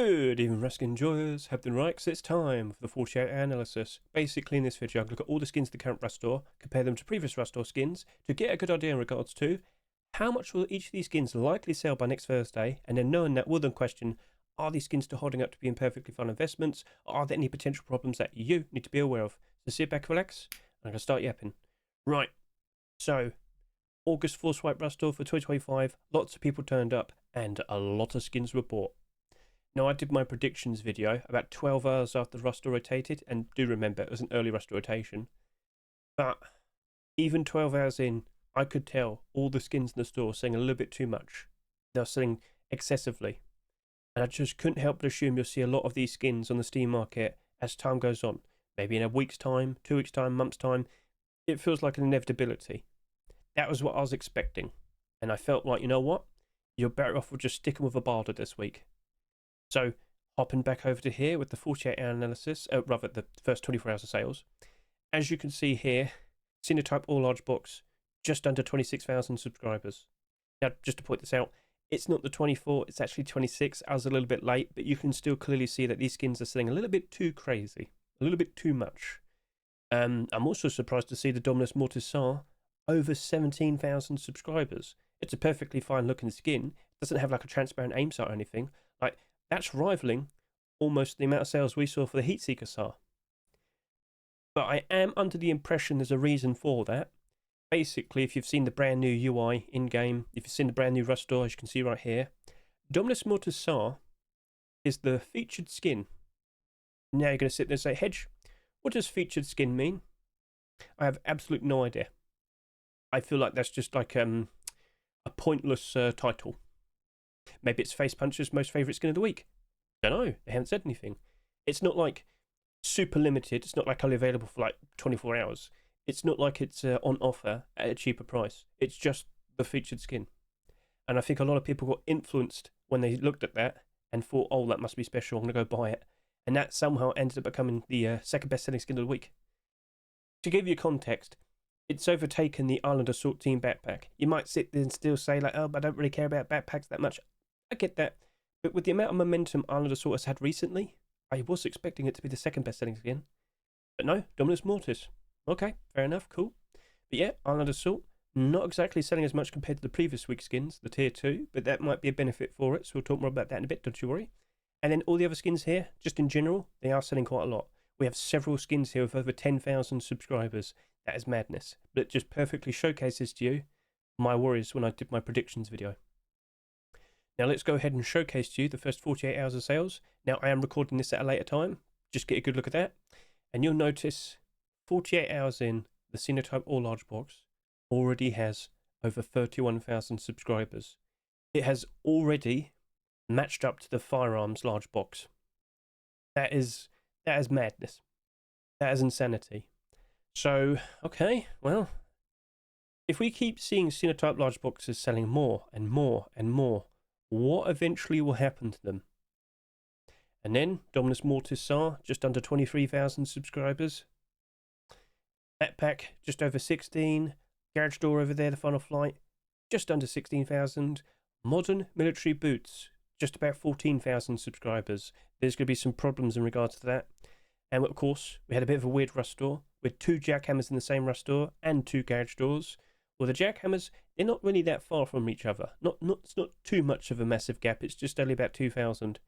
Good evening, Ruskin enjoyers. Have been right, 'cause it's time for the 48-hour analysis. Basically, in this video, I'm going to look at all the skins of the current Rustore, compare them to previous Rustore skins, to get a good idea in regards to how much will each of these skins likely sell by next Thursday, and then knowing that, we'll then question, are these skins still holding up to being perfectly fun investments, or are there any potential problems that you need to be aware of? So sit back, relax, and I'm going to start yapping. Right, so August Force Wipe Rustore for 2025, lots of people turned up, and a lot of skins were bought. Now, I did my predictions video about 12 hours after Rustore rotated, and do remember it was an early Rustore rotation. But even 12 hours in, I could tell all the skins in the store selling a little bit too much. They were selling excessively. And I just couldn't help but assume you'll see a lot of these skins on the Steam market as time goes on. Maybe in a week's time, 2 weeks' time, month's time. It feels like an inevitability. That was what I was expecting. And I felt like, you know what? You're better off with just sticking with a barter this week. So, hopping back over to here with the 48-hour analysis, rather the first 24 hours of sales. As you can see here, Sinotype Ore large box, just under 26,000 subscribers. Now, just to point this out, it's not the 24, it's actually 26. I was a little bit late, but you can still clearly see that these skins are selling a little bit too crazy, a little bit too much. I'm also surprised to see the Dominus Mortis SAR over 17,000 subscribers. It's a perfectly fine looking skin. It doesn't have like a transparent aim sight or anything. Like, that's rivaling almost the amount of sales we saw for the Heatseeker SAR. But I am under the impression there's a reason for that. Basically, if you've seen the brand new UI in-game, if you've seen the brand new Rustore, as you can see right here, Dominus Mortis SAR is the featured skin. Now you're going to sit there and say, Hedge, what does featured skin mean? I have absolutely no idea. I feel like that's just like a pointless title. Maybe it's Face Puncher's most favourite skin of the week. Don't know. They haven't said anything. It's not like super limited. It's not like only available for like 24 hours. It's not like it's on offer at a cheaper price. It's just the featured skin. And I think a lot of people got influenced when they looked at that and thought, oh, that must be special. I'm going to go buy it. And that somehow ended up becoming the second best-selling skin of the week. To give you context, it's overtaken the Island Assault Team backpack. You might sit there and still say, like, oh, but I don't really care about backpacks that much. I get that. But with the amount of momentum Island Assault has had recently, I was expecting it to be the second best-selling skin. But no, Dominus Mortis. Okay, fair enough, cool. But yeah, Island Assault, not exactly selling as much compared to the previous week's skins, the Tier 2, but that might be a benefit for it, so we'll talk more about that in a bit, don't you worry. And then all the other skins here, just in general, they are selling quite a lot. We have several skins here with over 10,000 subscribers. That is madness. But it just perfectly showcases to you my worries when I did my predictions video. Now let's go ahead and showcase to you the first 48 hours of sales. Now I am recording this at a later time. Just get a good look at that. And you'll notice 48 hours in, the Sinotype Ore large box already has over 31,000 subscribers. It has already matched up to the Firearms large box. That is madness. That is insanity. So, okay, well, if we keep seeing Sinotype large boxes selling more and more and more, what eventually will happen to them? And then Dominus Mortis SAR, just under 23,000 subscribers. Backpack, just over 16. Garage Door over there, the Final Flight, just under 16,000. Modern Military Boots, just about 14,000 subscribers. There's going to be some problems in regards to that. And of course, we had a bit of a weird Rustore with 2 Jackhammers in the same Rustore and 2 Garage Doors. Well, the Jackhammers, they're not really that far from each other. It's not too much of a massive gap. It's just only about 2,000.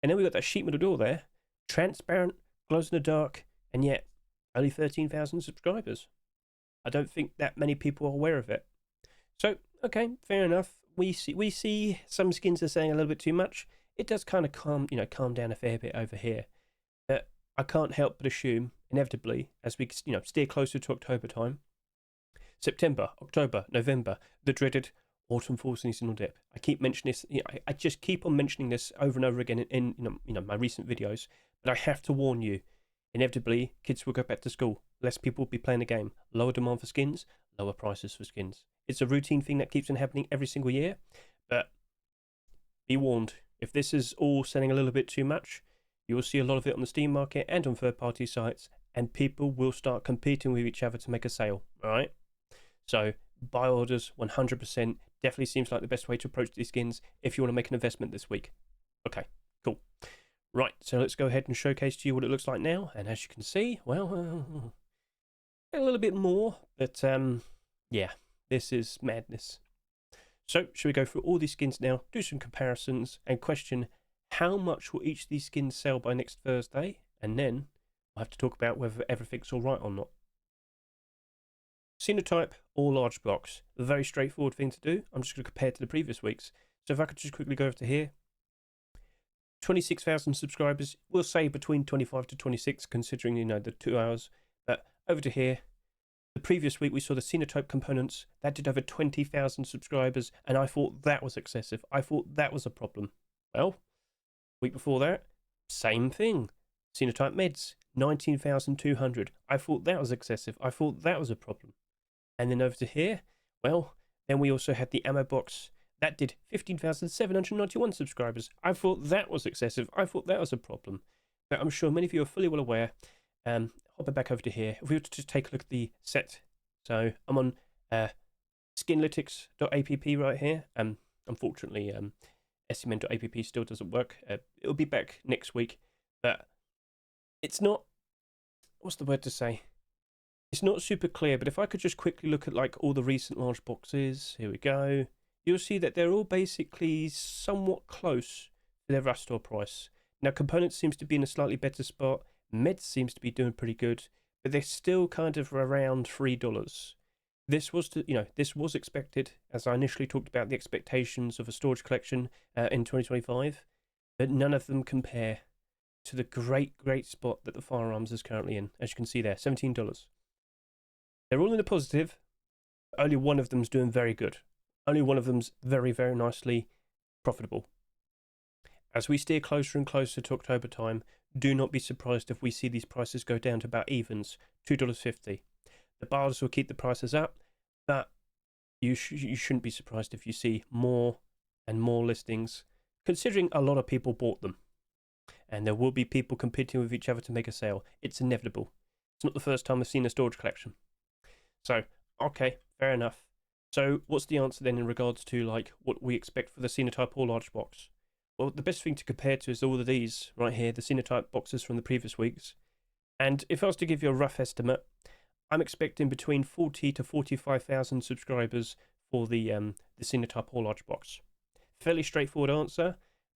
And then we've got that sheet metal door there. Transparent, glows in the dark, and yet only 13,000 subscribers. I don't think that many people are aware of it. So, okay, fair enough. We see some skins are saying a little bit too much. It does kind of calm down a fair bit over here. But I can't help but assume, inevitably, as we steer closer to October time, September, October, November, the dreaded autumn, fall seasonal dip. I keep mentioning this. I just keep on mentioning this over and over again in my recent videos. But I have to warn you. Inevitably, kids will go back to school. Less people will be playing the game. Lower demand for skins, lower prices for skins. It's a routine thing that keeps on happening every single year. But be warned, if this is all selling a little bit too much, you will see a lot of it on the Steam market and on third-party sites, and people will start competing with each other to make a sale. All right. So buy orders 100%. Definitely seems like the best way to approach these skins if you want to make an investment this week. Okay, cool. Right, so let's go ahead and showcase to you what it looks like now. And as you can see, well, a little bit more, but yeah, this is madness. So, should we go through all these skins now, do some comparisons, and question how much will each of these skins sell by next Thursday? And then we'll have to talk about whether everything's all right or not. Sinotype Ore large blocks. A very straightforward thing to do. I'm just going to compare to the previous weeks. So if I could just quickly go over to here. 26,000 subscribers. We'll say between 25 to 26, considering, you know, the 2 hours. But over to here. The previous week we saw the Sinotype components. That did over 20,000 subscribers. And I thought that was excessive. I thought that was a problem. Well, week before that, same thing. Sinotype meds. 19,200. I thought that was excessive. I thought that was a problem. And then over to here, well, then we also had the ammo box. That did 15,791 subscribers. I thought that was excessive. I thought that was a problem. But I'm sure many of you are fully well aware. Hopping back over to here, if we were to just take a look at the set. So I'm on skinlytics.app right here. Unfortunately, smen.app still doesn't work. It'll be back next week. But it's not, what's the word to say? It's not super clear, but if I could just quickly look at like all the recent large boxes, here we go. You'll see that they're all basically somewhat close to their Rust Ore price. Now, components seems to be in a slightly better spot. Meds seems to be doing pretty good, but they're still kind of around $3. This was, this was expected, as I initially talked about the expectations of a storage collection in 2025, but none of them compare to the great spot that the firearms is currently in. As you can see there, $17. They're all in the positive. Only one of them's doing very good. Only one of them's very, very nicely profitable. As we steer closer and closer to October time, do not be surprised if we see these prices go down to about evens, $2.50. The bars will keep the prices up, but you shouldn't be surprised if you see more and more listings, considering a lot of people bought them. And there will be people competing with each other to make a sale. It's inevitable. It's not the first time I've seen a storage collection. So, okay, fair enough. So, what's the answer then in regards to like what we expect for the Sinotype Ore large box? Well, the best thing to compare to is all of these right here, the Sinotype boxes from the previous weeks. And if I was to give you a rough estimate, I'm expecting between 40 to 45,000 subscribers for the Sinotype Ore large box. Fairly straightforward answer,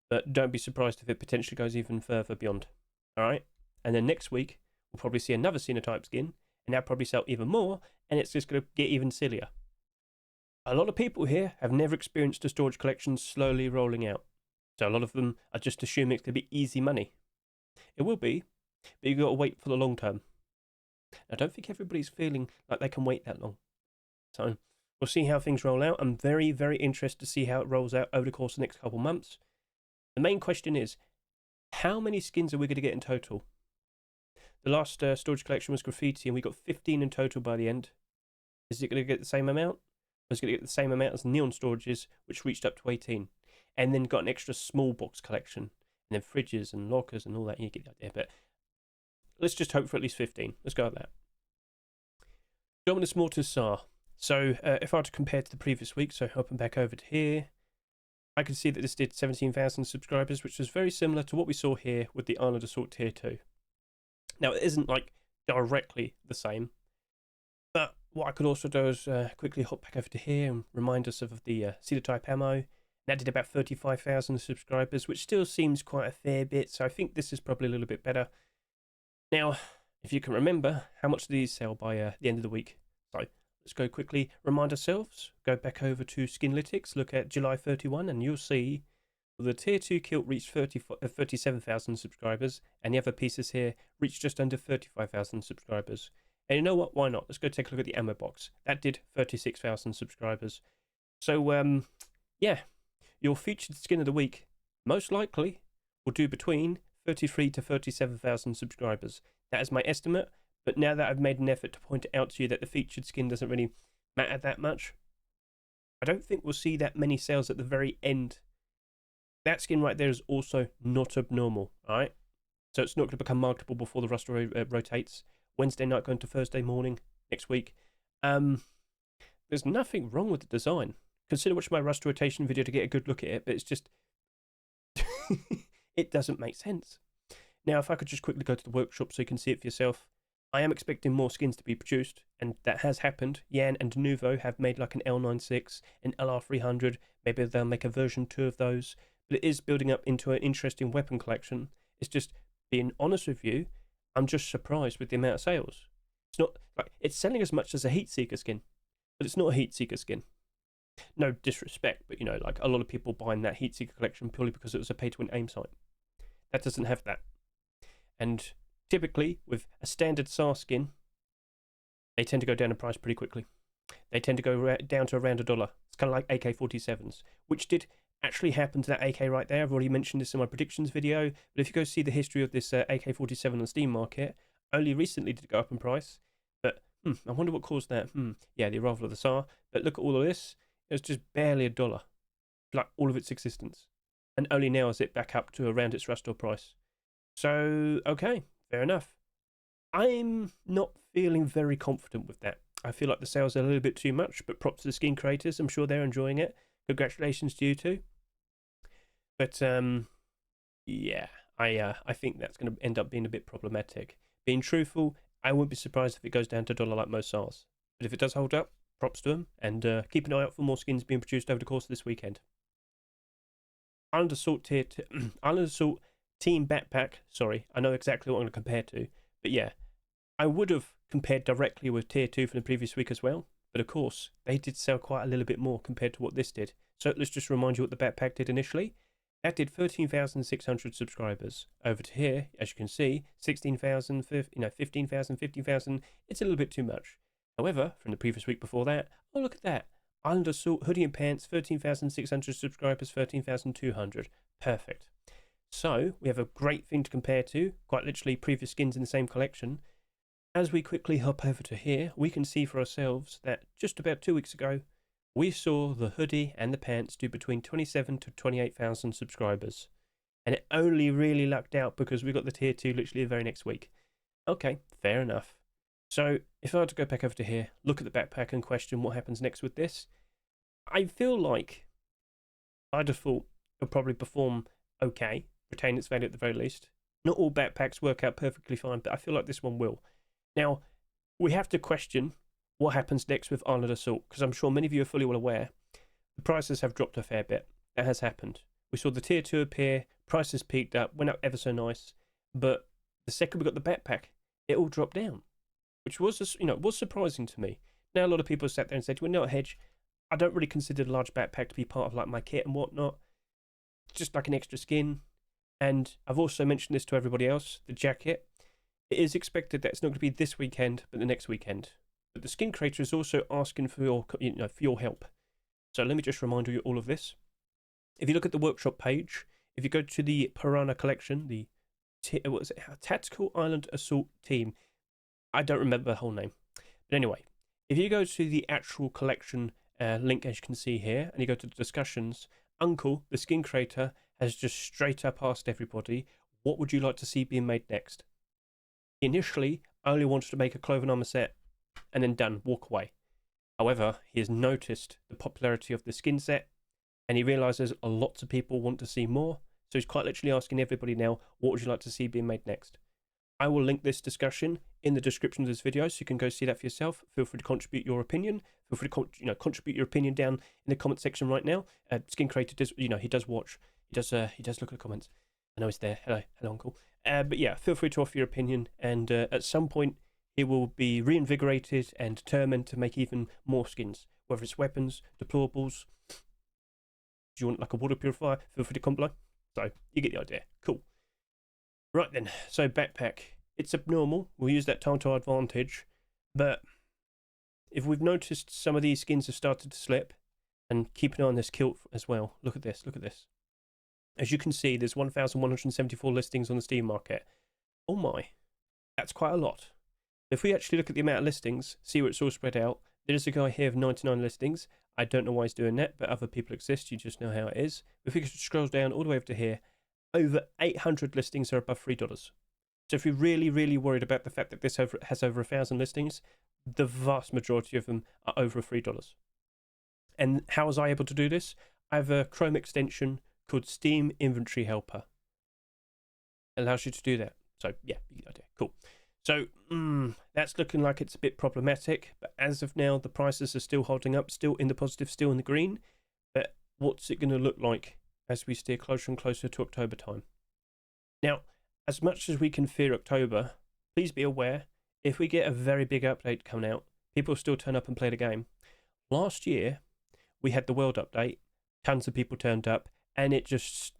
but don't be surprised if it potentially goes even further beyond. All right, and then next week we'll probably see another Sinotype skin, and that'll probably sell even more, and it's just going to get even sillier. A lot of people here have never experienced a storage collection slowly rolling out. So a lot of them are just assuming it's going to be easy money. It will be, but you've got to wait for the long term. I don't think everybody's feeling like they can wait that long. So we'll see how things roll out. I'm very, very interested to see how it rolls out over the course of the next couple of months. The main question is, how many skins are we going to get in total? The last storage collection was graffiti, and we got 15 in total by the end. Is it going to get the same amount? Or is it going to get the same amount as neon storages, which reached up to 18? And then got an extra small box collection, and then fridges and lockers and all that. You get the idea, but let's just hope for at least 15. Let's go with that. Dominus Mortis SAR. So if I were to compare to the previous week, so hopping back over to here, I can see that this did 17,000 subscribers, which was very similar to what we saw here with the Arnold Assault Tier 2. Now, it isn't like directly the same, but what I could also do is quickly hop back over to here and remind us of the Sinotype ammo. That did about 35,000 subscribers, which still seems quite a fair bit, so I think this is probably a little bit better. Now, if you can remember, how much do these sell by the end of the week? So let's go quickly, remind ourselves, go back over to Skinlytics, look at July 31, and you'll see the Tier 2 kilt reached 37,000 subscribers, and the other pieces here reached just under 35,000 subscribers. And you know what? Why not? Let's go take a look at the ammo box. That did 36,000 subscribers. So, yeah, your featured skin of the week most likely will do between 33 to 37,000 subscribers. That is my estimate, but now that I've made an effort to point out to you that the featured skin doesn't really matter that much, I don't think we'll see that many sales at the very end. That skin right there is also not abnormal, alright? So it's not going to become marketable before the Rust Ore rotates. Wednesday night going to Thursday morning next week. There's nothing wrong with the design. Consider watching my Rust rotation video to get a good look at it, but it's just... it doesn't make sense. Now, if I could just quickly go to the workshop so you can see it for yourself, I am expecting more skins to be produced, and that has happened. Yan and Nuvo have made like an L96, an LR300, maybe they'll make a version 2 of those, but it is building up into an interesting weapon collection. It's just, being honest with you, I'm just surprised with the amount of sales. It's not, like, it's selling as much as a Heatseeker skin, but it's not a Heatseeker skin. No disrespect, but you know, like a lot of people buying that Heatseeker collection purely because it was a pay-to-win aim sight. That doesn't have that. And typically, with a standard SAR skin, they tend to go down in price pretty quickly. They tend to go down to around $1. It's kind of like AK-47s, which did actually happen to that AK right there. I've already mentioned this in my predictions video, but if you go see the history of this AK-47 on the Steam market, only recently did it go up in price. But I wonder what caused that. Yeah, the arrival of the SAR. But look at all of this. It was just barely $1, like all of its existence. And only now is it back up to around its restore price. So, okay, fair enough. I'm not feeling very confident with that. I feel like the sales are a little bit too much, but props to the skin creators. I'm sure they're enjoying it. Congratulations to you too. But, yeah, I think that's going to end up being a bit problematic. Being truthful, I wouldn't be surprised if it goes down to $1 like most SARs. But if it does hold up, props to them, and keep an eye out for more skins being produced over the course of this weekend. Island Assault Island Assault Team Backpack. Sorry, I know exactly what I'm going to compare to, but yeah, I would have compared directly with Tier 2 from the previous week as well, but of course, they did sell quite a little bit more compared to what this did. So let's just remind you what the backpack did initially. That did 13,600 subscribers. Over to here, as you can see, 16,000, 15,000, 15,000. It's a little bit too much. However, from the previous week before that, oh look at that. Island Assault Hoodie and Pants, 13,600 subscribers, 13,200. Perfect. So, we have a great thing to compare to, quite literally previous skins in the same collection. As we quickly hop over to here, we can see for ourselves that just about 2 weeks ago, we saw the hoodie and the pants do between 27 to 28,000 subscribers. And it only really lucked out because we got the Tier 2 literally the very next week. Okay, fair enough. So, if I were to go back over to here, look at the backpack and question what happens next with this, I feel like, by default, it'll probably perform okay, retain its value at the very least. Not all backpacks work out perfectly fine, but I feel like this one will. Now, we have to question what happens next with Island Assault, because I'm sure many of you are fully well aware the prices have dropped a fair bit. That has happened. We saw the Tier 2 appear, prices peaked up, went up ever so nice, but the second we got the backpack, it all dropped down, which was, was surprising to me. Now, a lot of people sat there and said, well, no, Hedge, I don't really consider the large backpack to be part of like my kit and whatnot. It's just like an extra skin. And I've also mentioned this to everybody else, the jacket. It is expected that it's not going to be this weekend, but the next weekend. But the skin creator is also asking for your help. So let me just remind you all of this. If you look at the workshop page, if you go to the Piranha collection, the Tactical Island Assault Team, I don't remember the whole name. But anyway, if you go to the actual collection link, as you can see here, and you go to the discussions, Uncle, the skin creator, has just straight up asked everybody, what would you like to see being made next? He initially only wanted to make a clothing armor set, and then done, walk away. However, he has noticed the popularity of the skin set, and he realises lots of people want to see more, so he's quite literally asking everybody now, what would you like to see being made next? I will link this discussion in the description of this video, so you can go see that for yourself. Feel free to contribute your opinion. Feel free to contribute your opinion down in the comment section right now. Skin creator does, he does watch. He does look at the comments. I know he's there. Hello, Uncle. But yeah, feel free to offer your opinion, and at some point he will be reinvigorated and determined to make even more skins, whether it's weapons, deplorables. Do you want like a water purifier? Feel free to comment below. So you get the idea. Cool. Right then, so backpack. It's abnormal. We'll use that time to our advantage. But if we've noticed some of these skins have started to slip, and keep an eye on this kilt as well. Look at this, look at this. As you can see, there's 1,174 listings on the Steam market. Oh my, that's quite a lot. If we actually look at the amount of listings, see where it's all spread out, there's a guy here of 99 listings. I don't know why he's doing that, but other people exist. You just know how it is. If we could scroll down all the way over to here, over 800 listings are above $3. So if you're really, really worried about the fact that this has over 1,000 listings, the vast majority of them are over $3. And how was I able to do this? I have a Chrome extension called Steam Inventory Helper. It allows you to do that. So yeah, you get the idea. Cool. So that's looking like it's a bit problematic, but as of now, the prices are still holding up, still in the positive, still in the green. But what's it going to look like as we steer closer and closer to October time? Now, as much as we can fear October, please be aware, if we get a very big update coming out, people still turn up and play the game. Last year, we had the World update, tons of people turned up, and it just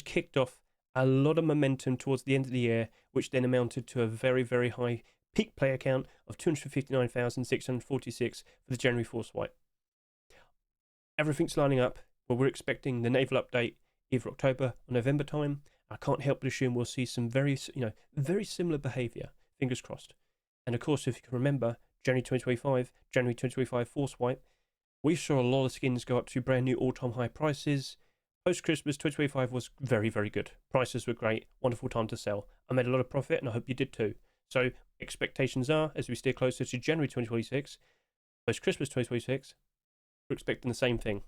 kicked off a lot of momentum towards the end of the year, which then amounted to a very, very high peak player count of 259,646 for the January Force White. Everything's lining up. Well, we're expecting the naval update either October or November time. I can't help but assume we'll see some very similar behaviour. Fingers crossed. And of course, if you can remember, January 2025 Force White, we saw a lot of skins go up to brand new all-time high prices. Post-Christmas 2025 was very, very good. Prices were great. Wonderful time to sell. I made a lot of profit, and I hope you did too. So expectations are, as we steer closer to January 2026, post-Christmas 2026, we're expecting the same thing.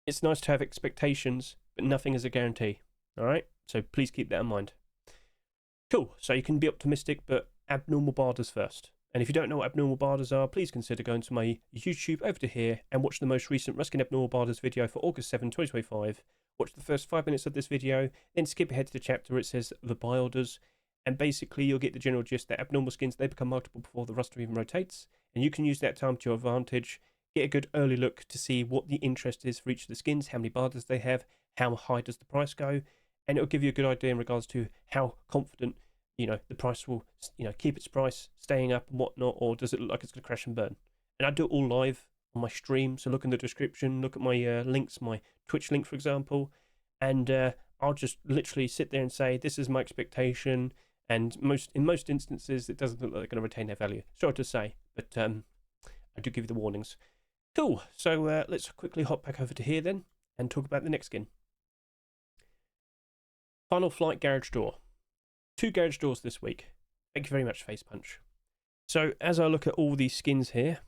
It's nice to have expectations, but nothing is a guarantee. All right? So please keep that in mind. Cool. So you can be optimistic, but abnormal barders first. And if you don't know what abnormal barders are, please consider going to my YouTube over to here and watch the most recent Ruskin Abnormal Barders video for August 7, 2025. Watch the first 5 minutes of this video, then skip ahead to the chapter where it says the bilders, and basically you'll get the general gist that abnormal skins, they become multiple before the roster even rotates, and you can use that time to your advantage, get a good early look to see what the interest is for each of the skins, how many barders they have, how high does the price go, and it'll give you a good idea in regards to how confident the price will, keep its price staying up and whatnot, or does it look like it's going to crash and burn? And I do it all live on my stream, so look in the description, look at my links, my Twitch link, for example, and I'll just literally sit there and say, this is my expectation, and in most instances, it doesn't look like they're going to retain their value. Sorry to say, but I do give you the warnings. Cool, so let's quickly hop back over to here then, and talk about the next skin. Final Flight Garage Door. 2 garage doors this week. Thank you very much, Face Punch. So as I look at all these skins here,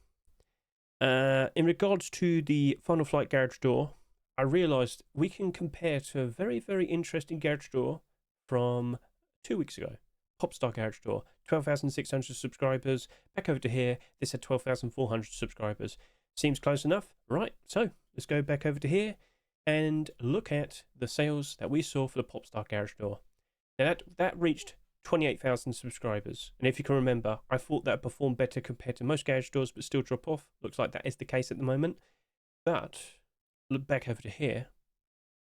in regards to the Final Flight Garage Door, I realised we can compare to a very, very interesting garage door from 2 weeks ago. Popstar Garage Door, 12,600 subscribers. Back over to here, this had 12,400 subscribers. Seems close enough, right? So let's go back over to here and look at the sales that we saw for the Popstar Garage Door. Now that reached 28,000 subscribers, and if you can remember, I thought that performed better compared to most garage doors, but still drop off. Looks like that is the case at the moment. But look back over to here.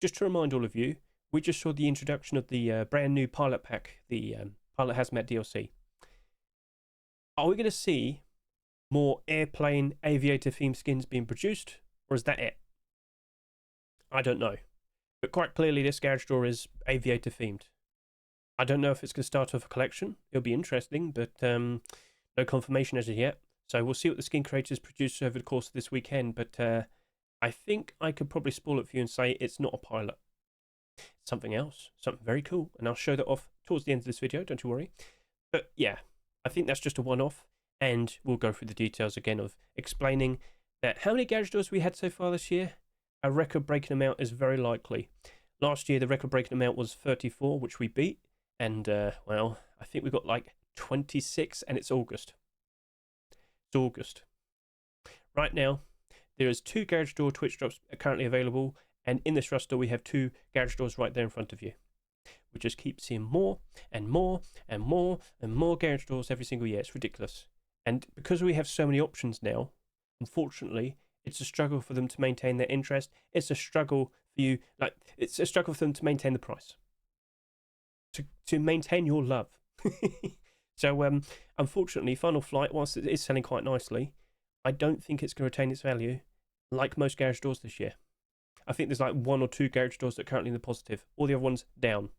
Just to remind all of you, we just saw the introduction of the brand new pilot pack, the Pilot Hazmat DLC. Are we going to see more airplane aviator themed skins being produced, or is that it? I don't know, but quite clearly this garage door is aviator themed. I don't know if it's going to start off a collection. It'll be interesting, but no confirmation as of yet. So we'll see what the skin creators produce over the course of this weekend. But I think I could probably spoil it for you and say it's not a pilot. It's something else, something very cool. And I'll show that off towards the end of this video, don't you worry. But yeah, I think that's just a one-off. And we'll go through the details again of explaining that how many garage doors we had so far this year. A record-breaking amount is very likely. Last year, the record-breaking amount was 34, which we beat. And, well, I think we got like 26, and it's August. It's August. Right now, there is 2 garage door Twitch drops currently available, and in this roster, we have 2 garage doors right there in front of you. We just keep seeing more and more and more and more garage doors every single year. It's ridiculous. And because we have so many options now, unfortunately, it's a struggle for them to maintain their interest. It's a struggle for you, it's a struggle for them to maintain the price. To maintain your love. So unfortunately, Final Flight, whilst it is selling quite nicely, I don't think it's going to retain its value like most garage doors this year. I think there's like 1 or 2 garage doors that are currently in the positive. All the other ones down.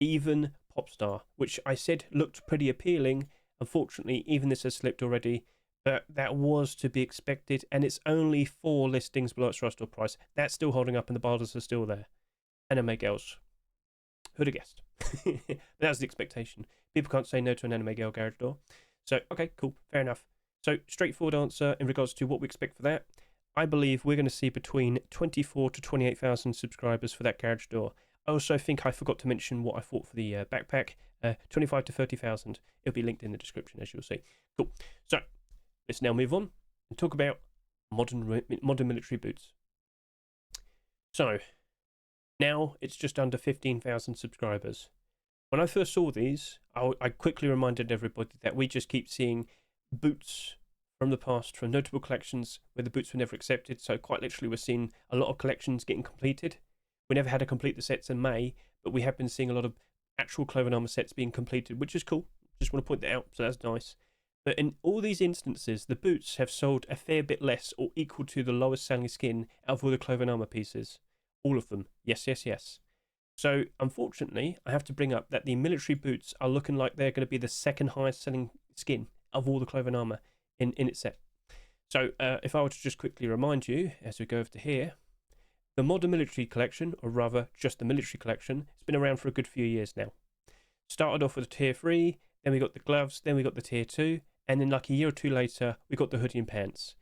Even Popstar, which I said looked pretty appealing. Unfortunately, even this has slipped already. But that was to be expected, and it's only 4 listings below its roster price. That's still holding up, and the barders are still there. Anime girls. Who'd have guessed? That was the expectation. People can't say no to an anime girl garage door. So, okay, cool, fair enough. So, straightforward answer in regards to what we expect for that. I believe we're going to see between 24 to 28,000 subscribers for that garage door. I also think I forgot to mention what I thought for the backpack. 25 to 30,000. It'll be linked in the description, as you'll see. Cool. So let's now move on and talk about modern military boots. So now it's just under 15,000 subscribers. When I first saw these, I quickly reminded everybody that we just keep seeing boots from the past, from notable collections where the boots were never accepted. So quite literally, we're seeing a lot of collections getting completed. We never had to complete the sets in May, but we have been seeing a lot of actual clothing armor sets being completed, which is cool. Just want to point that out, so that's nice. But in all these instances, the boots have sold a fair bit less or equal to the lowest selling skin out of all the clothing armor pieces. All of them. Yes, yes, yes. So, unfortunately, I have to bring up that the military boots are looking like they're going to be the second highest selling skin of all the clothing armor in its set. So, if I were to just quickly remind you, as we go over to here, the modern military collection, or rather just the military collection, has been around for a good few years now. Started off with a tier 3, then we got the gloves, then we got the tier 2, and then like a year or two later, we got the hoodie and pants.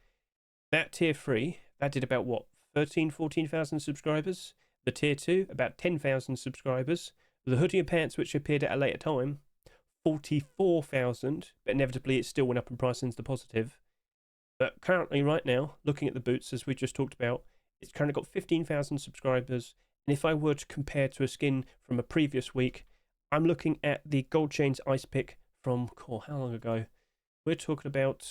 That tier 3, that did about what, 14,000 subscribers? The tier 2, about 10,000 subscribers. The hoodie and pants, which appeared at a later time, 44,000, but inevitably it still went up in price into the positive. But currently, right now, looking at the boots, as we just talked about, it's currently got 15,000 subscribers. And if I were to compare to a skin from a previous week, I'm looking at the Gold Chains Ice Pick from, how long ago? We're talking about,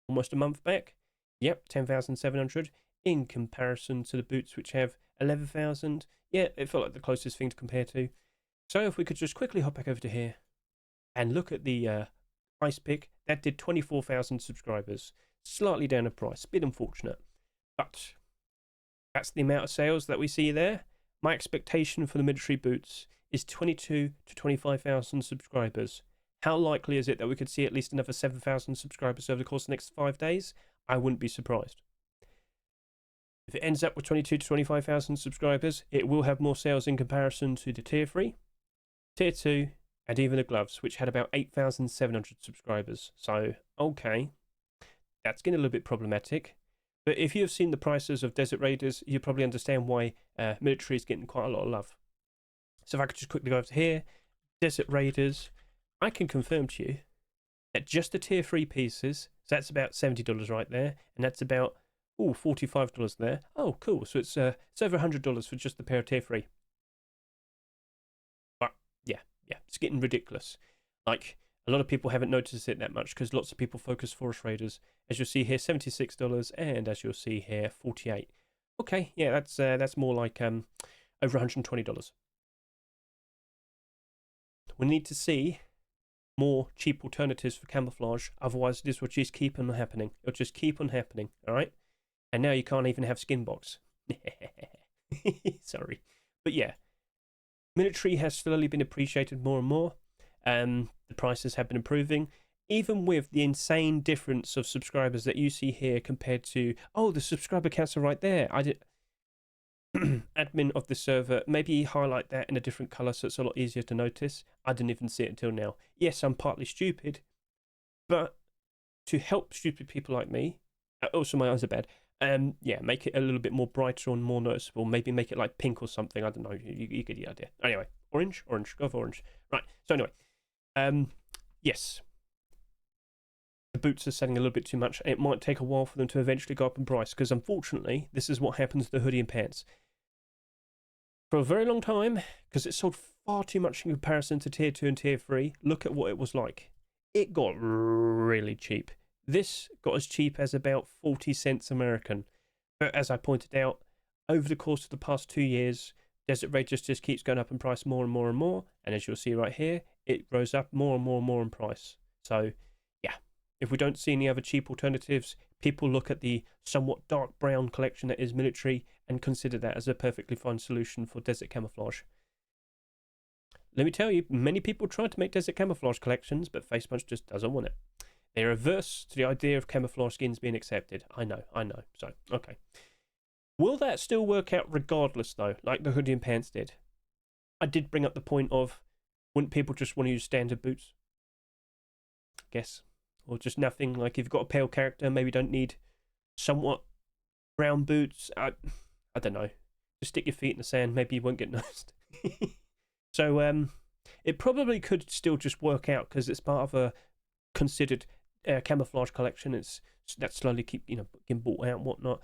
almost a month back. Yep, 10,700. In comparison to the boots, which have 11,000. Yeah, it felt like the closest thing to compare to. So if we could just quickly hop back over to here and look at the Ice Pick, that did 24,000 subscribers. Slightly down in price, bit unfortunate. But that's the amount of sales that we see there. My expectation for the military boots is 22 to 25,000 subscribers. How likely is it that we could see at least another 7,000 subscribers over the course of the next 5 days? I wouldn't be surprised. If it ends up with 22 to 25,000 subscribers, it will have more sales in comparison to the tier 3, tier 2, and even the gloves, which had about 8,700 subscribers. So, okay, that's getting a little bit problematic. But if you've seen the prices of Desert Raiders, you probably understand why military is getting quite a lot of love. So if I could just quickly go over to here, Desert Raiders, I can confirm to you that just the tier 3 pieces, so that's about $70 right there, and that's about $45 there. Oh, cool. So it's over $100 for just the pair of tier 3. But yeah, it's getting ridiculous. Like, a lot of people haven't noticed it that much because lots of people focus Forest Raiders. As you'll see here, $76, and as you'll see here, $48. Okay, yeah, that's more like over $120. We need to see more cheap alternatives for camouflage. Otherwise, this will just keep on happening. It'll just keep on happening. All right. And now you can't even have skin box. Sorry. But yeah, military has slowly been appreciated more and more. The prices have been improving. Even with the insane difference of subscribers that you see here compared to, the subscriber counts are right there. I did. Admin of the server, maybe highlight that in a different colour so it's a lot easier to notice. I didn't even see it until now. Yes, I'm partly stupid, but to help stupid people like me, also my eyes are bad, make it a little bit more brighter and more noticeable. Maybe make it like pink or something. I don't know. You get the idea. Anyway, orange. Go for orange. Right. So anyway, yes, the boots are selling a little bit too much. It might take a while for them to eventually go up in price because unfortunately, this is what happens to the hoodie and pants. For a very long time, because it sold far too much in comparison to tier 2 and tier 3, look at what it was like. It got really cheap. This got as cheap as about 40 cents American. But as I pointed out, over the course of the past 2 years, Desert Raiders just keeps going up in price more and more and more. And as you'll see right here, it rose up more and more and more in price. So, yeah, if we don't see any other cheap alternatives, people look at the somewhat dark brown collection that is military and consider that as a perfectly fine solution for desert camouflage. Let me tell you, many people try to make desert camouflage collections, but FacePunch just doesn't want it. They're averse to the idea of camouflage skins being accepted. I know. So, okay. Will that still work out regardless, though, like the hoodie and pants did? I did bring up the point of, wouldn't people just want to use standard boots? I guess. Or just nothing. Like, if you've got a pale character, maybe don't need somewhat brown boots. I don't know. Just stick your feet in the sand. Maybe you won't get noticed. So it probably could still just work out because it's part of a considered camouflage collection. It's that slowly keep getting bought out and whatnot.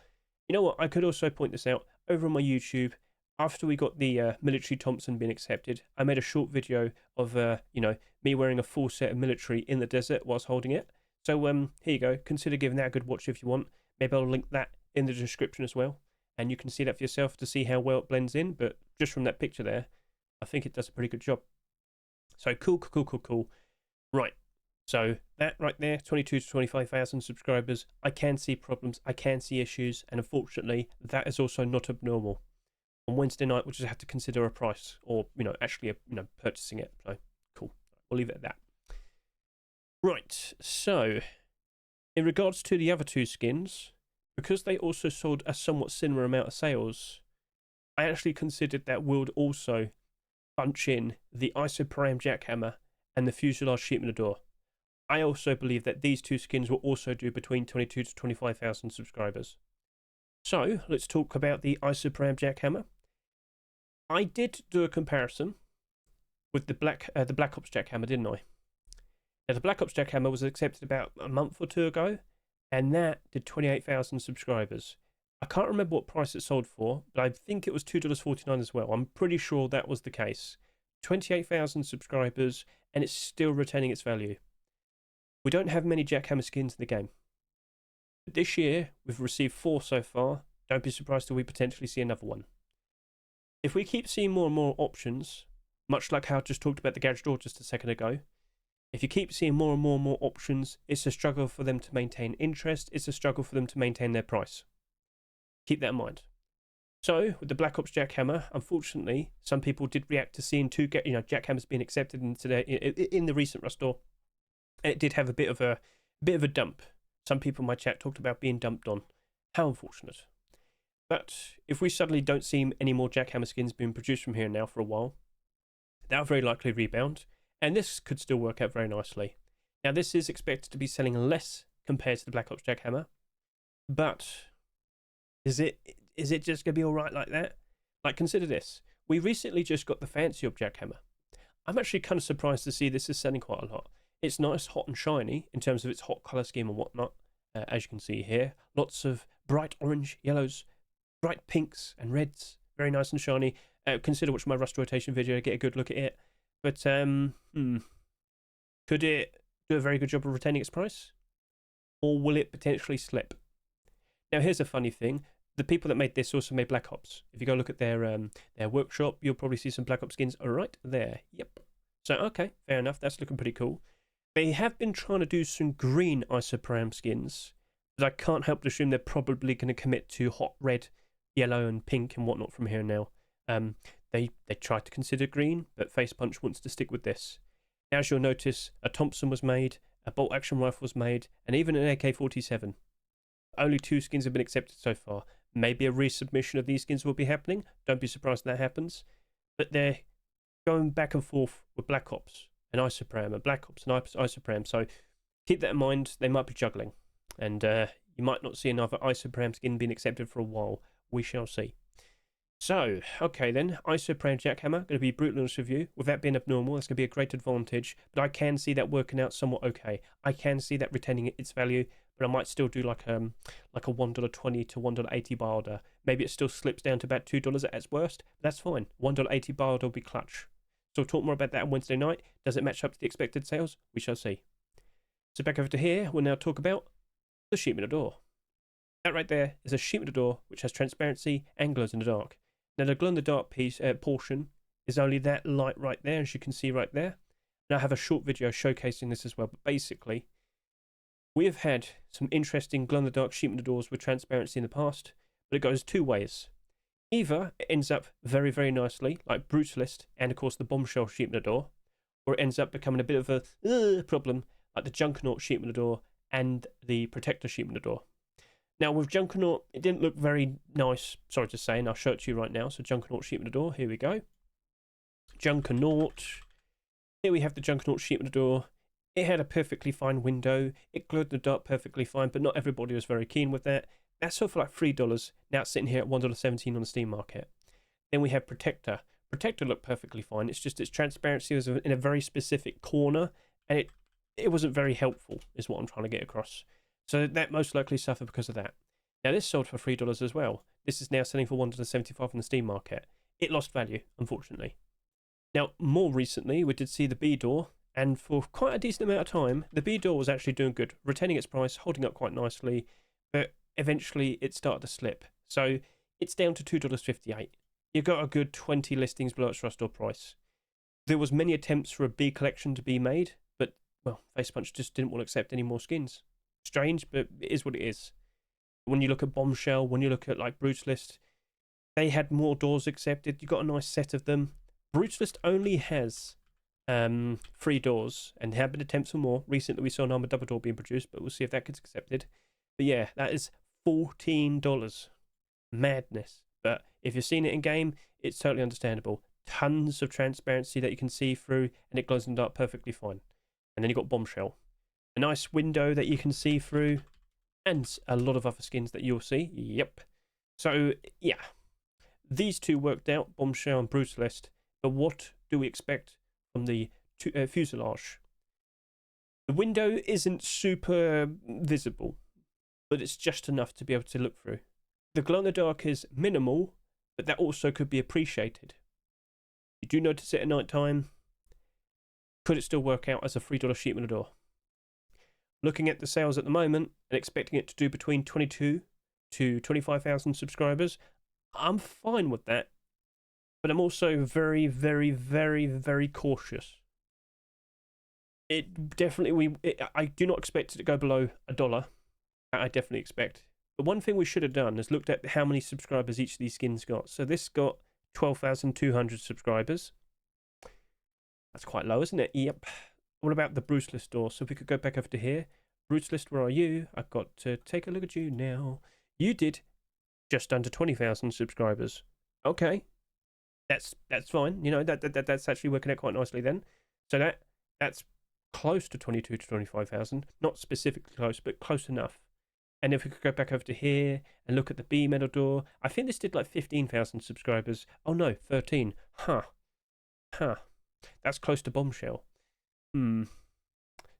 You know what? I could also point this out over on my YouTube. After we got the military Thompson being accepted, I made a short video of me wearing a full set of military in the desert whilst holding it. So here you go. Consider giving that a good watch if you want. Maybe I'll link that in the description as well, and you can see that for yourself to see how well it blends in. But just from that picture there, I think it does a pretty good job. So cool. Right. So that right there, 22 to 25,000 subscribers. I can see problems. I can see issues, and unfortunately, that is also not abnormal. On Wednesday night, we'll just have to consider a price, or actually, purchasing it. So cool. We'll leave it at that. Right. So, in regards to the other two skins, because they also sold a somewhat similar amount of sales, I actually considered that we'd also bunch in the Isoparam Jackhammer and the Fuselage Sheepman Door. I also believe that these two skins will also do between 22 to 25,000 subscribers. So, let's talk about the Isoparam Jackhammer. I did do a comparison with the Black Ops Jackhammer, didn't I? Now, the Black Ops Jackhammer was accepted about a month or two ago, and that did 28,000 subscribers. I can't remember what price it sold for, but I think it was $2.49 as well. I'm pretty sure that was the case. 28,000 subscribers, and it's still retaining its value. We don't have many Jackhammer skins in the game. But this year, we've received 4 so far. Don't be surprised if we potentially see another one. If we keep seeing more and more options, much like how I just talked about the garage door just a second ago, if you keep seeing more and more options, it's a struggle for them to maintain interest. It's a struggle for them to maintain their price. Keep that in mind. So, with the Black Ops Jackhammer, unfortunately, some people did react to seeing 2 Jackhammers being accepted in the recent Rust store. And it did have a bit of a dump. Some people in my chat talked about being dumped on. How unfortunate. But if we suddenly don't see any more Jackhammer skins being produced from here now for a while, that'll very likely rebound, and this could still work out very nicely. Now, this is expected to be selling less compared to the Black Ops Jackhammer, but is it just going to be alright like that? Like, consider this. We recently just got the Fancy Up Jackhammer. I'm actually kind of surprised to see this is selling quite a lot. It's nice, hot and shiny in terms of its hot colour scheme and whatnot, as you can see here. Lots of bright orange, yellows, bright pinks and reds. Very nice and shiny. Consider watching my rust rotation video to get a good look at it. But, could it do a very good job of retaining its price? Or will it potentially slip? Now, here's a funny thing. The people that made this also made Black Ops. If you go look at their workshop, you'll probably see some Black Ops skins right there. Yep. So, okay, fair enough. That's looking pretty cool. They have been trying to do some green Isoparam skins, but I can't help but assume they're probably going to commit to hot red, yellow and pink and whatnot from here now. They tried to consider green, but Face Punch wants to stick with this. As you'll notice, a Thompson was made, a bolt action rifle was made, and even an AK-47. Only 2 skins have been accepted so far. Maybe a resubmission of these skins will be happening. Don't be surprised if that happens. But they're going back and forth with Black Ops and Isoparam, and Black Ops and Isoparam. So keep that in mind. They might be juggling. And you might not see another Isoparam skin being accepted for a while. We shall see. So, okay then, Isoparam Jackhammer, going to be brutally honest with you. With that being abnormal, that's going to be a great advantage, but I can see that working out somewhat okay. I can see that retaining its value, but I might still do like a $1.20 to $1.80 buy order. Maybe it still slips down to about $2 at its worst, but that's fine. $1.80 buy order will be clutch. So we'll talk more about that on Wednesday night. Does it match up to the expected sales? We shall see. So back over to here, we'll now talk about the Sheepman Door. That right there is a Sheepman Door which has transparency and glows in the dark. Now the glow-in-the-dark piece portion is only that light right there, as you can see right there. And I have a short video showcasing this as well. But basically, we have had some interesting glow-in-the-dark Sheepman Doors with transparency in the past, but it goes 2 ways. Either it ends up very, very nicely, like Brutalist and, of course, the Bombshell Sheepman Door, or it ends up becoming a bit of a problem, like the Junkernaut Sheepman Door and the Protector Sheepman Door. Now, with Junkernaut, it didn't look very nice, sorry to say, and I'll show it to you right now. So, Junkernaut Sheepman Door, here we go. Junkernaut. Here we have the Junkernaut Sheepman Door. It had a perfectly fine window. It glowed in the dark perfectly fine, but not everybody was very keen with that. That sold for like $3. Now it's sitting here at $1.17 on the Steam market. Then we have Protector. Protector looked perfectly fine. It's just its transparency was in a very specific corner, and it wasn't very helpful, is what I'm trying to get across. So that most likely suffered because of that. Now this sold for $3 as well. This is now selling for $1.75 in the Steam market. It lost value, unfortunately. Now, more recently, we did see the B door, and for quite a decent amount of time, the B door was actually doing good, retaining its price, holding up quite nicely, but eventually it started to slip. So it's down to $2.58. You got a good 20 listings below its rust door price. There was many attempts for a B collection to be made, but, well, Facepunch just didn't want to accept any more skins. Strange, but it is what it is. When you look at Bombshell, when you look at, like, Brutalist, they had more doors accepted. You got a nice set of them. Brutalist only has 3 doors, and there have been attempts for more. Recently, we saw an armored double door being produced, but we'll see if that gets accepted. But yeah, that is $14. Madness. But if you've seen it in game, it's totally understandable. Tons of transparency that you can see through, and it glows in the dark perfectly fine. And then you've got Bombshell. A nice window that you can see through, and a lot of other skins that you'll see. Yep. So, yeah. These two worked out, Bombshell and Brutalist. But what do we expect from the fuselage? The window isn't super visible, but it's just enough to be able to look through. The glow in the dark is minimal, but that also could be appreciated. You do notice it at night time. Could it still work out as a $3 sheet metal door? Looking at the sales at the moment and expecting it to do between 22 to 25,000 subscribers, I'm fine with that. But I'm also very, very, very, very cautious. It definitely, I do not expect it to go below $1. I definitely expect. But one thing we should have done is looked at how many subscribers each of these skins got. So this got 12,200 subscribers. That's quite low, isn't it? Yep. What about the Brutalist door? So if we could go back over to here. Brutalist, where are you? I've got to take a look at you now. You did just under 20,000 subscribers. Okay. That's fine. You know, that's actually working out quite nicely then. So that's close to 22 to 25,000. Not specifically close, but close enough. And if we could go back over to here and look at the B metal door, I think this did like 15,000 subscribers. Oh no, 13. Huh. That's close to Bombshell.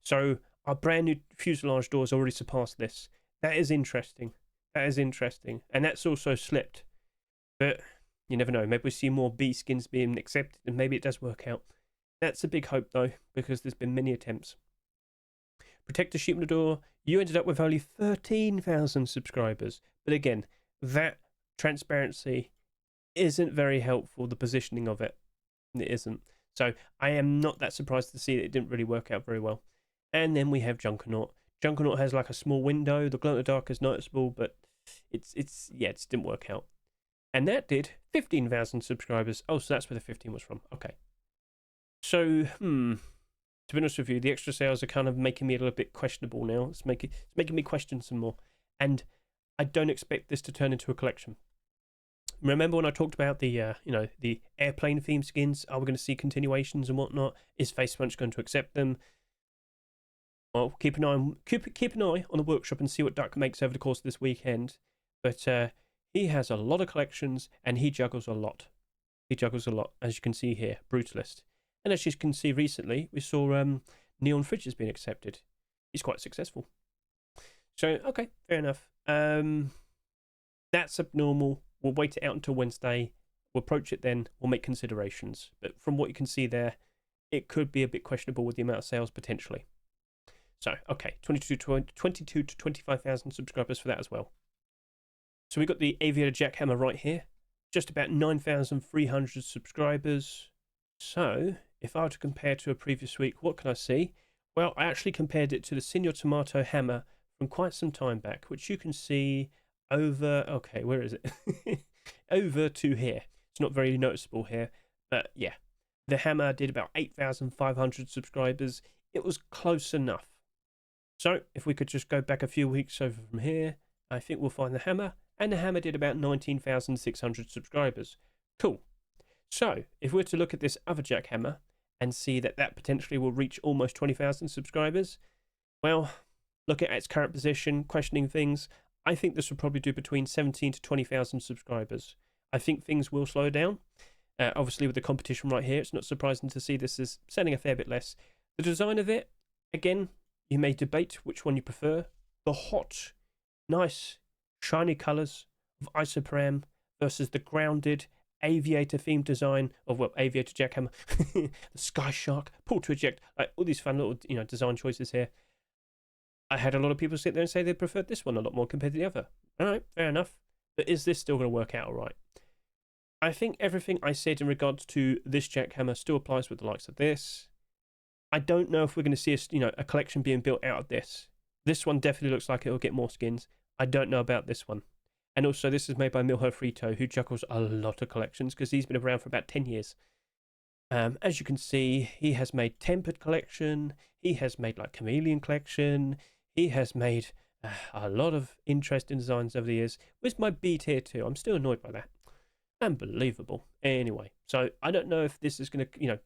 So our brand new fuselage door has already surpassed this. That is interesting. And that's also slipped. But you never know. Maybe we see more B skins being accepted, and maybe it does work out. That's a big hope, though, because there's been many attempts. Protector sheet metal door, you ended up with only 13,000 subscribers. But again, that transparency isn't very helpful, the positioning of it. It isn't. So I am not that surprised to see that it didn't really work out very well. And then we have Junkernaut. Junkernaut has like a small window. The glow in the dark is noticeable, but it didn't work out. And that did 15,000 subscribers. Oh, so that's where the 15 was from. Okay. So, to be honest with you, the extra sales are kind of making me a little bit questionable now. It's making me question some more. And I don't expect this to turn into a collection. Remember when I talked about the the airplane theme skins? Are we going to see continuations and whatnot? Is Facepunch going to accept them? Well, keep an eye on the workshop and see what Duck makes over the course of this weekend. But he has a lot of collections and he juggles a lot. As you can see here, Brutalist. And as you can see recently, we saw Neon Fridges being accepted. He's quite successful. So, okay, fair enough. That's abnormal. We'll wait it out until Wednesday. We'll approach it then. We'll make considerations. But from what you can see there, it could be a bit questionable with the amount of sales potentially. So, okay, 22 to 25,000 subscribers for that as well. So we got the Aviator Jackhammer right here. Just about 9,300 subscribers. So, if I were to compare to a previous week, what can I see? Well, I actually compared it to the Sinotype hammer from quite some time back, which you can see over, okay, where is it? Over to here. It's not very noticeable here, but yeah. The hammer did about 8,500 subscribers. It was close enough. So, if we could just go back a few weeks over from here, I think we'll find the hammer. And the hammer did about 19,600 subscribers. Cool. So, if we're to look at this other jackhammer and see that potentially will reach almost 20,000 subscribers, well, look at its current position, questioning things, I think this will probably do between 17 to 20,000 subscribers. I think things will slow down. Obviously, with the competition right here, it's not surprising to see this is selling a fair bit less. The design of it, again, you may debate which one you prefer. The hot, nice, shiny colours of Isoparam versus the grounded Aviator themed design of, well, Aviator Jackhammer, the Sky Shark, pull to eject, like all these fun little, design choices here. I had a lot of people sit there and say they preferred this one a lot more compared to the other. All right, fair enough. But is this still going to work out all right? I think everything I said in regards to this jackhammer still applies with the likes of this. I don't know if we're going to see a collection being built out of this. This one definitely looks like it'll get more skins. I don't know about this one. And also, this is made by Milho Frito, who juggles a lot of collections because he's been around for about 10 years. As you can see, he has made Tempered Collection. He has made like Chameleon Collection. He has made a lot of interesting designs over the years. Where's my beat here too? I'm still annoyed by that. Unbelievable. Anyway, so I don't know if this is going to,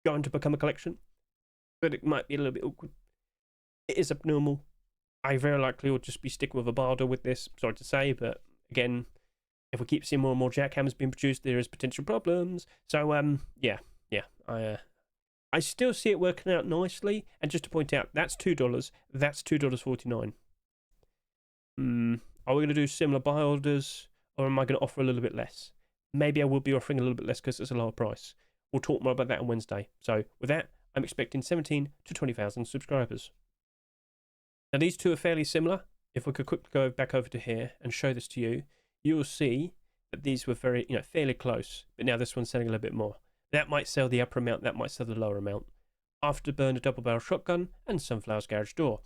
go on to become a collection, but it might be a little bit awkward. It is abnormal. I very likely will just be sticking with a barter with this. Sorry to say, but again, if we keep seeing more and more jackhammers being produced, there is potential problems. So, yeah. I still see it working out nicely. And just to point out, that's $2. That's $2.49. Are we going to do similar buy orders, or am I going to offer a little bit less? Maybe I will be offering a little bit less because it's a lower price. We'll talk more about that on Wednesday. So with that, I'm expecting 17 to 20,000 subscribers. Now these two are fairly similar. If we could quickly go back over to here and show this to you, you will see that these were very, fairly close. But now this one's selling a little bit more. That might sell the upper amount, that might sell the lower amount. Afterburner double barrel shotgun and Sunflower's garage door.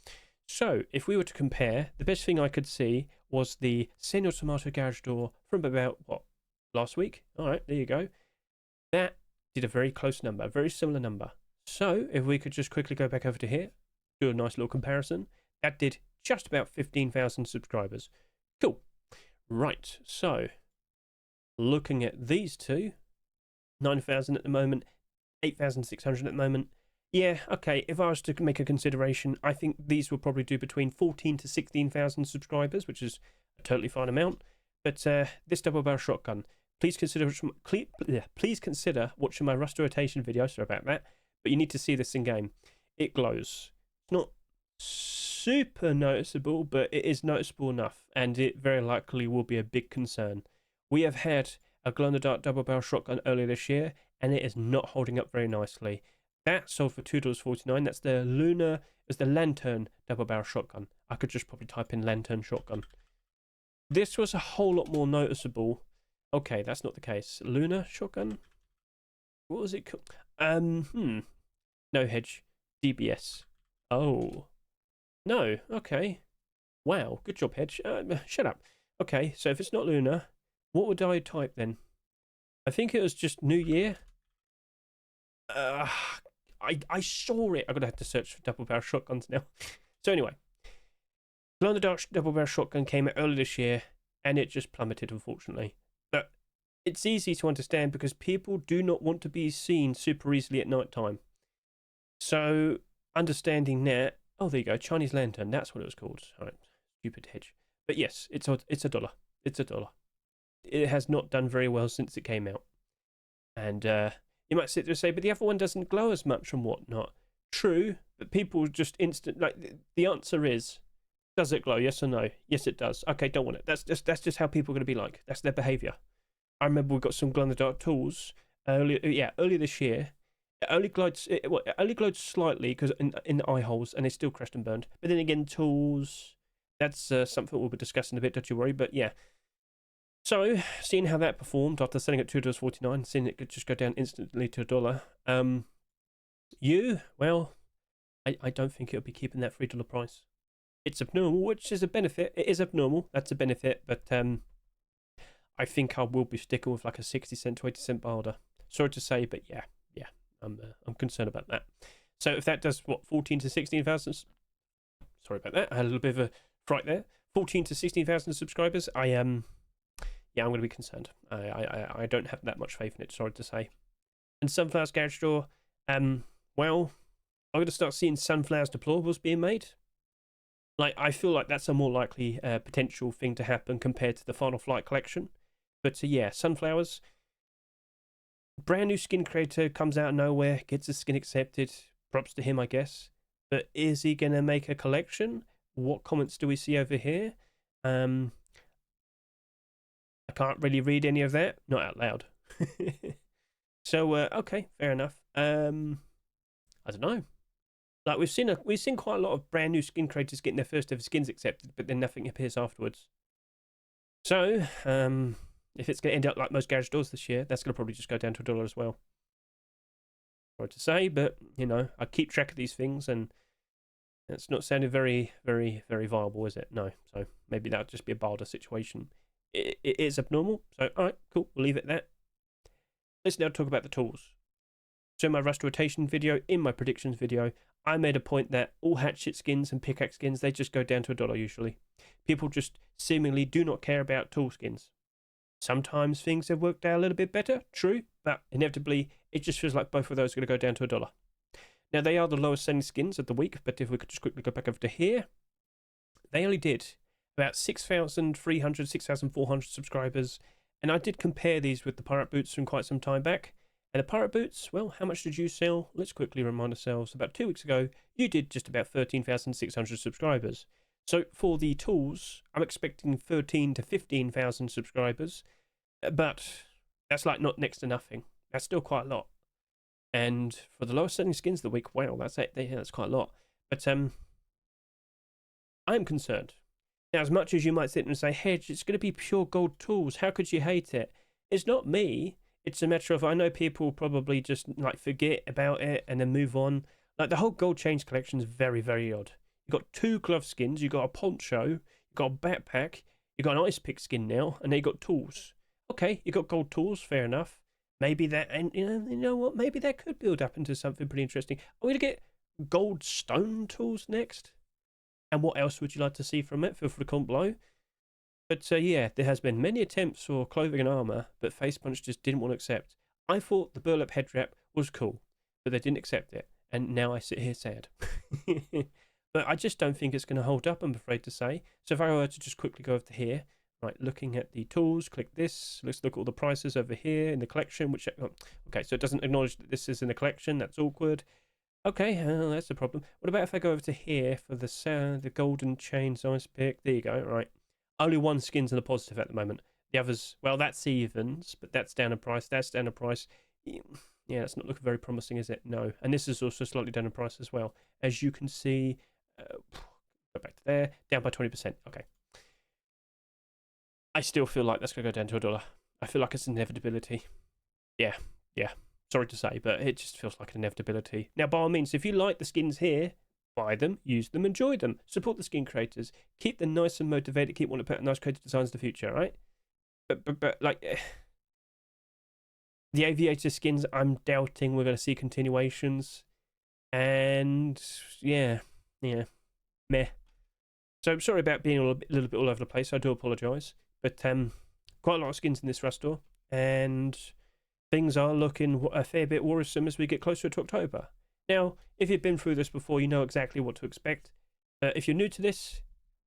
So if we were to compare, the best thing I could see was the Sinotype garage door from about, last week? All right, there you go. That did a very close number, a very similar number. So if we could just quickly go back over to here, do a nice little comparison. That did just about 15,000 subscribers. Cool. Right, so looking at these two, 9,000 at the moment, 8,600 at the moment. Yeah, okay, if I was to make a consideration, I think these will probably do between 14 to 16,000 subscribers, which is a totally fine amount. But this double barrel shotgun, please consider watching my rust rotation video. Sorry about that, but you need to see this in game. It glows. It's not super noticeable, but it is noticeable enough, and it very likely will be a big concern. We have had a glow-in-the-dark double barrel shotgun earlier this year, and it is not holding up very nicely. That sold for $2.49. That's the Lantern double barrel shotgun. I could just probably type in Lantern shotgun. This was a whole lot more noticeable. Okay, that's not the case. Lunar shotgun? What was it called? No, Hedge. DBS. Oh. No, okay. Wow, good job, Hedge. Shut up. Okay, so if it's not Lunar, what would I type then? I think it was just New Year. I saw it. I'm going to have to search for double barrel shotguns now. So anyway, glow-in-the-dark double barrel shotgun came out earlier this year, and it just plummeted, unfortunately. But it's easy to understand because people do not want to be seen super easily at night time. So understanding that, oh, there you go, Chinese Lantern. That's what it was called. All right, stupid Hedge. But yes, it's $1. It's $1. It has not done very well since it came out. And you might sit there and say, but the other one doesn't glow as much and whatnot. True, but people just the answer is, does it glow? Yes or no? Yes, it does. Okay, don't want it. That's just how people are going to be like. That's their behaviour. I remember we got some glow-in-the-dark tools earlier this year. It only glowed slightly because in the eye holes, and it still crashed and burned. But then again, tools, that's something we'll be discussing a bit, don't you worry. But yeah. So, seeing how that performed after selling at $2.49, seeing it could just go down instantly to $1. Well, I don't think it'll be keeping that $3 price. It's abnormal, which is a benefit. It is abnormal. That's a benefit. But I think I will be sticking with like a 60-cent to 80-cent barter. Sorry to say, but yeah. I'm concerned about that. So if that does, 14 to 16,000? Sorry about that. I had a little bit of a fright there. 14 to 16,000 subscribers. I'm going to be concerned. I don't have that much faith in it, sorry to say. And Sunflower's garage door, well, I'm going to start seeing Sunflower's deplorables being made. Like, I feel like that's a more likely potential thing to happen compared to the Final Flight collection. But yeah, Sunflowers, brand new skin creator, comes out of nowhere, gets his skin accepted. Props to him, I guess. But is he going to make a collection? What comments do we see over here? I can't really read any of that. Not out loud. So, okay, fair enough. I don't know. Like we've seen quite a lot of brand new skin creators getting their first ever skins accepted, but then nothing appears afterwards. So, if it's going to end up like most garage doors this year, that's going to probably just go down to $1 as well. Hard to say, but you know, I keep track of these things, and it's not sounding very, very, very viable, is it? No. So maybe that'll just be a Balder situation. It is abnormal. So all right, cool. We'll leave it at that. Let's now talk about the tools. So in my rust rotation video, in my predictions video, I made a point that all hatchet skins and pickaxe skins, they just go down to $1 usually. People just seemingly do not care about tool skins. Sometimes things have worked out a little bit better, true, but inevitably it just feels like both of those are going to go down to $1. Now they are the lowest selling skins of the week, but if we could just quickly go back over to here, they only did about 6,300, 6,400 subscribers, and I did compare these with the Pirate Boots from quite some time back. And the Pirate Boots, well, how much did you sell? Let's quickly remind ourselves. About 2 weeks ago, you did just about 13,600 subscribers. So for the tools, I'm expecting 13 to 15,000 subscribers, but that's like not next to nothing. That's still quite a lot. And for the lowest selling skins of the week, wow, that's it. Yeah, that's quite a lot. But I'm concerned. Now, as much as you might sit and say, Hedge, it's going to be pure gold tools. How could you hate it? It's not me. It's a matter of, I know people probably just like forget about it and then move on. Like the whole gold chains collection is very, very odd. You've got 2 glove skins, you've got a poncho, you've got a backpack, you've got an ice pick skin now, and then you've got tools. Okay, you've got gold tools, fair enough. Maybe that, and you know what, maybe that could build up into something pretty interesting. Are we going to get gold stone tools next? And what else would you like to see from it? Feel free to comment below. But yeah, there has been many attempts for clothing and armour, but Face Punch just didn't want to accept. I thought the burlap head wrap was cool, but they didn't accept it, and now I sit here sad. But I just don't think it's going to hold up, I'm afraid to say. So if I were to just quickly go over to here, right, looking at the tools, click this. Let's look at all the prices over here in the collection. Which okay, so it doesn't acknowledge that this is in the collection. That's awkward. Okay, that's the problem. What about if I go over to here for the golden chains ice pick? There you go, right. Only one skin's in the positive at the moment. The others, well, that's evens, but that's down a price. That's down a price. Yeah, it's not looking very promising, is it? No. And this is also slightly down in price as well. As you can see, go back to there, down by 20%. Okay. I still feel like that's going to go down to $1. I feel like it's an inevitability. Yeah. Sorry to say, but it just feels like an inevitability. Now, by all means, if you like the skins here, buy them, use them, enjoy them. Support the skin creators. Keep them nice and motivated. Keep wanting to put out nice creative designs in the future, right? But like, the Aviator skins, I'm doubting we're going to see continuations. And yeah, meh. So I'm sorry about being a little bit all over the place. I do apologise. But quite a lot of skins in this rust store. And things are looking a fair bit worrisome as we get closer to October. Now, if you've been through this before, you know exactly what to expect. If you're new to this,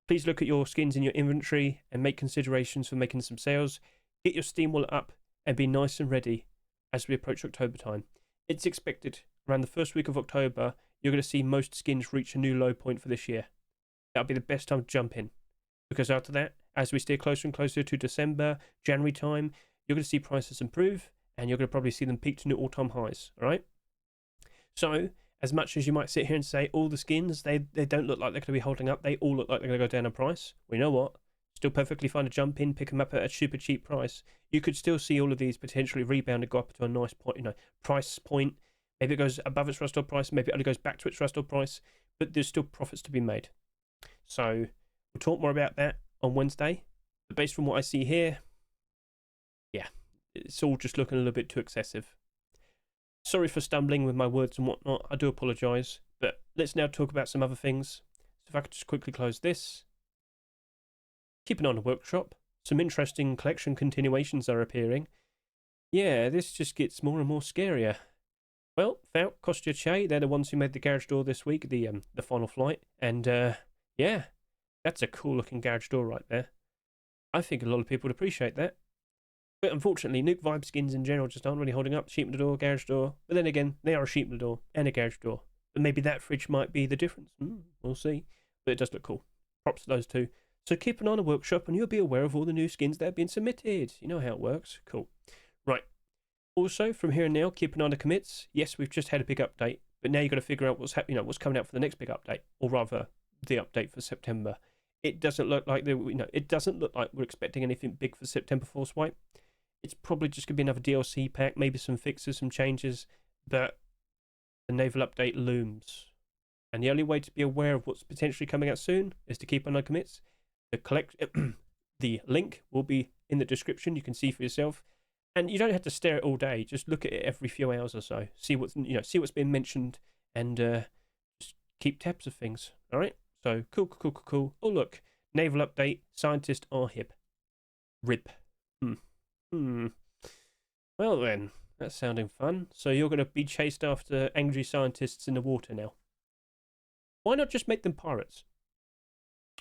please look at your skins in your inventory and make considerations for making some sales. Get your Steam wallet up and be nice and ready as we approach October time. It's expected around the first week of October, you're going to see most skins reach a new low point for this year. That'll be the best time to jump in. Because after that, as we steer closer and closer to December, January time, you're going to see prices improve and you're going to probably see them peak to new all-time highs, all right? So, as much as you might sit here and say all the skins, they don't look like they're going to be holding up, they all look like they're going to go down in price. Well, you know what? Still perfectly fine to jump in, pick them up at a super cheap price. You could still see all of these potentially rebound and go up to a nice point, price point. Maybe it goes above its rust price, maybe it only goes back to its rust price, but there's still profits to be made. So, we'll talk more about that on Wednesday. But based on what I see here, yeah, it's all just looking a little bit too excessive. Sorry for stumbling with my words and whatnot. I do apologise. But let's now talk about some other things. So if I could just quickly close this. Keep an eye on the workshop. Some interesting collection continuations are appearing. Yeah, this just gets more and more scarier. Well, Fout, Kostya Che, they're the ones who made the garage door this week, the final flight. And yeah, that's a cool looking garage door right there. I think a lot of people would appreciate that. But unfortunately, Nuke Vibe skins in general just aren't really holding up. Sheep in the door, garage door. But then again, they are a sheep in the door and a garage door. But maybe that fridge might be the difference. We'll see. But it does look cool. Props to those two. So keep an eye on the workshop and you'll be aware of all the new skins that have been submitted. You know how it works. Cool. Right. Also, from here and now, keep an eye on the commits. Yes, we've just had a big update, but now you've got to figure out what's what's coming out for the next big update, or rather, the update for September. It doesn't look like it doesn't look like we're expecting anything big for September Force Wipe. It's probably just gonna be another DLC pack, maybe some fixes, some changes, but the naval update looms. And the only way to be aware of what's potentially coming out soon is to keep an eye on commits. The link will be in the description. You can see for yourself. And you don't have to stare at it all day. Just look at it every few hours or so. See what's what's been mentioned, and just keep tabs of things. All right. So cool. Oh look, naval update. Scientists are hip. Rip. Well then, that's sounding fun. So you're going to be chased after angry scientists in the water now. Why not just make them pirates?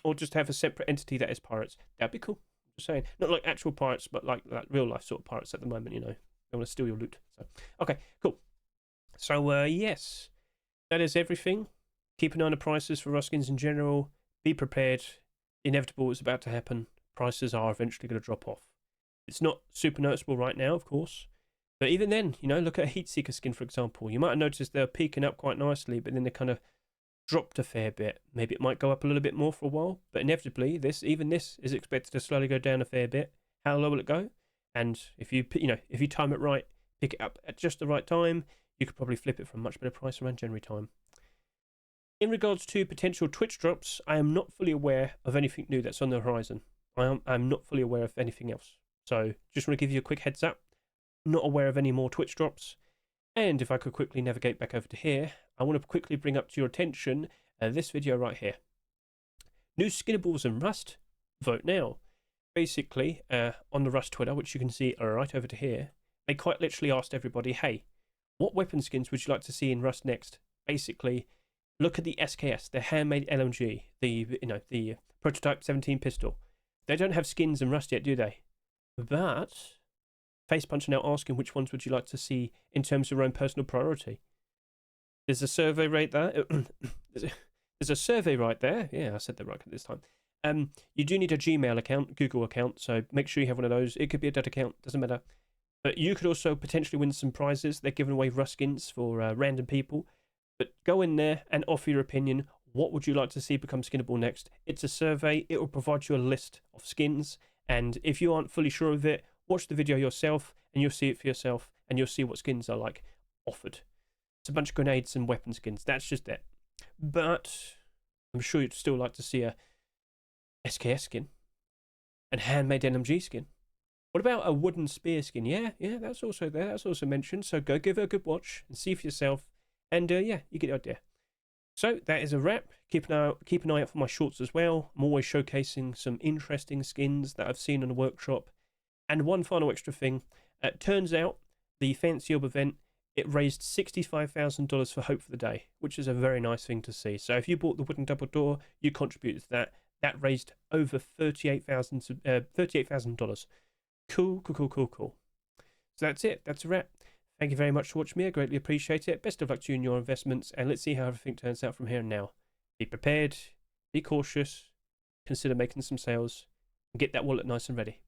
Or just have a separate entity that is pirates? That'd be cool. Saying not like actual pirates, but like real life sort of pirates at the moment. They want to steal your loot. So okay, cool. So yes, that is everything. Keep an eye on the prices for Ruskins in general. Be prepared. Inevitable is about to happen. Prices are eventually going to drop off. It's not super noticeable right now, of course, but even then, look at a Heatseeker skin, for example. You might have noticed they're peaking up quite nicely, but then they kind of dropped a fair bit. Maybe it might go up a little bit more for a while, but inevitably even this is expected to slowly go down a fair bit. How low will it go? And if you time it right, pick it up at just the right time, you could probably flip it for a much better price around January time. In regards to potential Twitch drops, I am not fully aware of anything new that's on the horizon. I'm not fully aware of anything else. So just want to give you a quick heads up. Not aware of any more Twitch drops. And if I could quickly navigate back over to here, I want to quickly bring up to your attention this video right here. New skinnables and Rust, vote now. Basically, on the Rust Twitter, which you can see right over to here, they quite literally asked everybody, hey, what weapon skins would you like to see in Rust next? Basically, look at the SKS, the handmade LMG, the prototype 17 pistol. They don't have skins in Rust yet, do they? But Facepunch are now asking which ones would you like to see in terms of your own personal priority. There's a survey right there. There's a survey right there. Yeah, I said that right this time. You do need a Gmail account, Google account, so make sure you have one of those. It could be a dead account, doesn't matter. But you could also potentially win some prizes. They're giving away Rust skins for random people. But go in there and offer your opinion. What would you like to see become skinnable next? It's a survey. It will provide you a list of skins. And if you aren't fully sure of it, watch the video yourself and you'll see it for yourself. And you'll see what skins are like offered. It's a bunch of grenades and weapon skins. That's just it. But I'm sure you'd still like to see a SKS skin. And handmade LMG skin. What about a wooden spear skin? Yeah, that's also there. That's also mentioned. So go give it a good watch and see for yourself. And yeah, you get the idea. So that is a wrap. Keep an eye out for my shorts as well. I'm always showcasing some interesting skins that I've seen in the workshop. And one final extra thing. It turns out the Fancy Orb event, it raised $65,000 for Hope for the Day, which is a very nice thing to see. So if you bought the wooden double door, you contributed to that. That raised over $38,000. Cool. So that's it. That's a wrap. Thank you very much for watching me. I greatly appreciate it. Best of luck to you in your investments, and let's see how everything turns out from here and now. Be prepared, be cautious, consider making some sales, and get that wallet nice and ready.